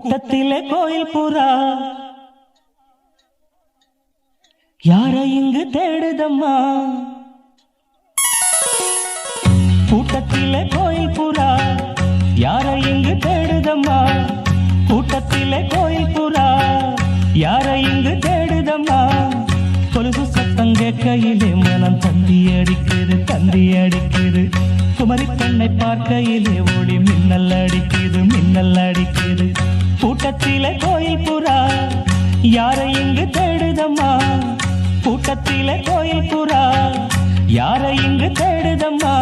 கூட்டத்திலே கோயில் புறா யாரை இங்கு தேடுதம்மா? கூட்டத்திலே கோயில் புறா யாரை இங்கு தேடுதம்மா? கூட்டத்திலே கோயில் புறா யாரை இங்கு தேடுதம்மா? கொலுசு சத்தம் கேட்கையிலே மனம் தந்தி அடிக்குது தந்தி அடிக்குது. குமரி பெண்ணை பார்க்கையிலே ஒளி மின்னல் அடிக்குது மின்னல் அடிக்குது. கூட்டத்திலே கோயில் புறா யாரை இங்கு தேடுதம்மா? கூட்டத்திலே கோயில் புறா யாரை இங்கு தேடுதம்மா?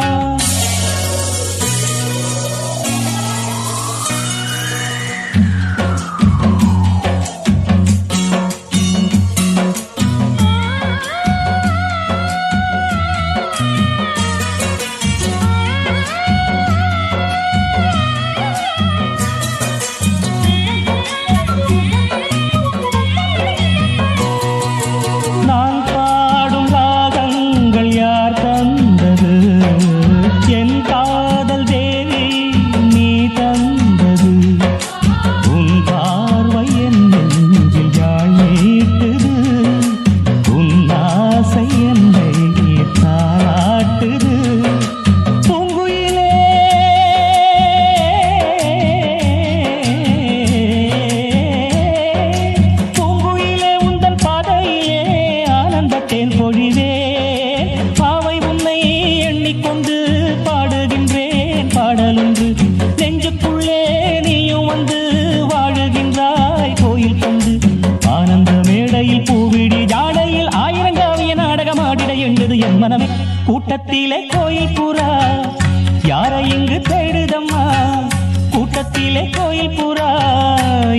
பாவை உன்னை எண்ணிக்கொண்டு பாடுகின்றேன் பாடலொன்று. நெஞ்சுக்குள்ளே நீயும் வந்து வாழுகின்றாய் கோயில் கொண்டு. ஆனந்த மேடையில் பூவிடி ஜாடையில் ஆயிரங்காவிய நாடகமாடிட எண்டது என் மனமே. கூட்டத்திலே கோயில் புறா யாரை இங்கு தேடுதம்மா? கூட்டத்திலே கோயில் புறா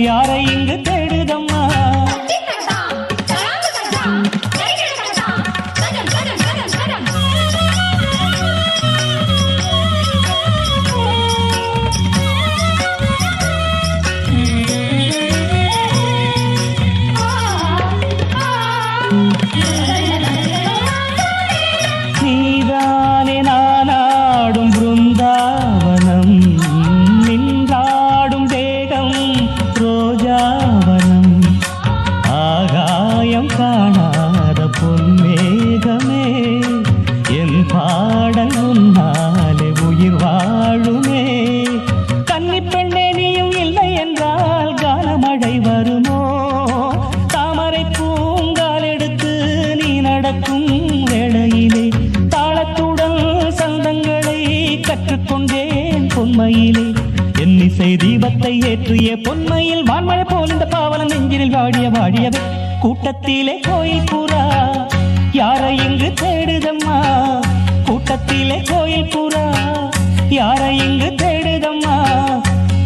யாரை இங்கு தேடுதம்மா? நீதானே நானாடும் பிருந்தாவனம், நின்றாடும் தேகம் ரோஜாவனம். ஆகாயம் காணாத பொன்மேகமே என் பாடல் உன்னாலே உயிர் வாழுமே. கன்னி பெண்ணே நீயும் இல்லை என்றால் காலமழை வருமோ? தாமரை பூங்கால் எடுத்து நீ நடக்கும் வேளையிலே தாளத்துடன் சந்தங்களை கற்றுக்கொண்டேன் பொன்மையிலே. என்னிசை தீபத்தை ஏற்றிய பொன்மையில் வான்மழை போல் இந்த பாவலம் நெஞ்சினில் வாடிய வாடியவே. கூட்டத்திலே கோயில் புறா யாரை இங்கு தேடுதம்மா? கூட்டத்திலே கோயில் புறா யாரை இங்கு தேடுதம்மா?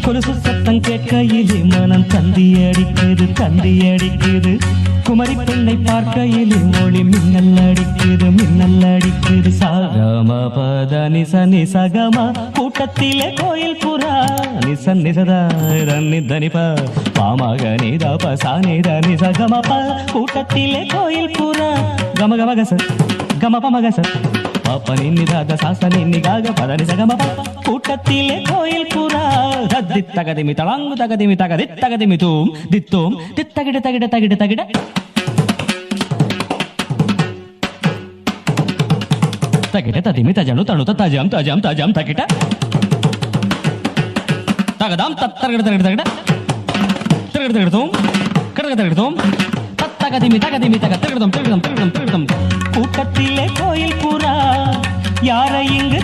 கொலுசு சத்தம் கேட்கையிலே மனம் தந்தி அடிக்குது தந்தி அடிக்குது. குமரி பெண்ணை பார்க்கையிலே ஒளி மின்னல் அடிக்குது மின்னல் அடிக்குது. சகம பத நிச நிசகம. கூட்டத்திலே கோயில் புறா நிச நிசத நிதனிப பாமக நிதப சானித நிசகமப. கூட்டத்திலே கோயில் புறா கம கமகச கம பமகச பாப்ப நின்னிதாக சாச நின்னிகாக பத நிசகமப. கூட்டத்திலே கோயில் புறா தத்தி தகதிமி தளாங்கு தகதிமி தகதி தகதிமி தூம் தித்தோம் தித்தகிட தகிட தகிட தகிட. தகிட ததிமி தஜனு தனு தஜாம் தஜாம் தஜாம் தகிட தகதாம் தத்தகிட தகிட தகிட தகிட தகிட தூம் கடக தகிட தூம் தத்தகதிமி தகதிமி தக திருடம் திருடம் திருடம் திருடம். கூட்டத்திலே கோயில் புறா யாரை இங்கு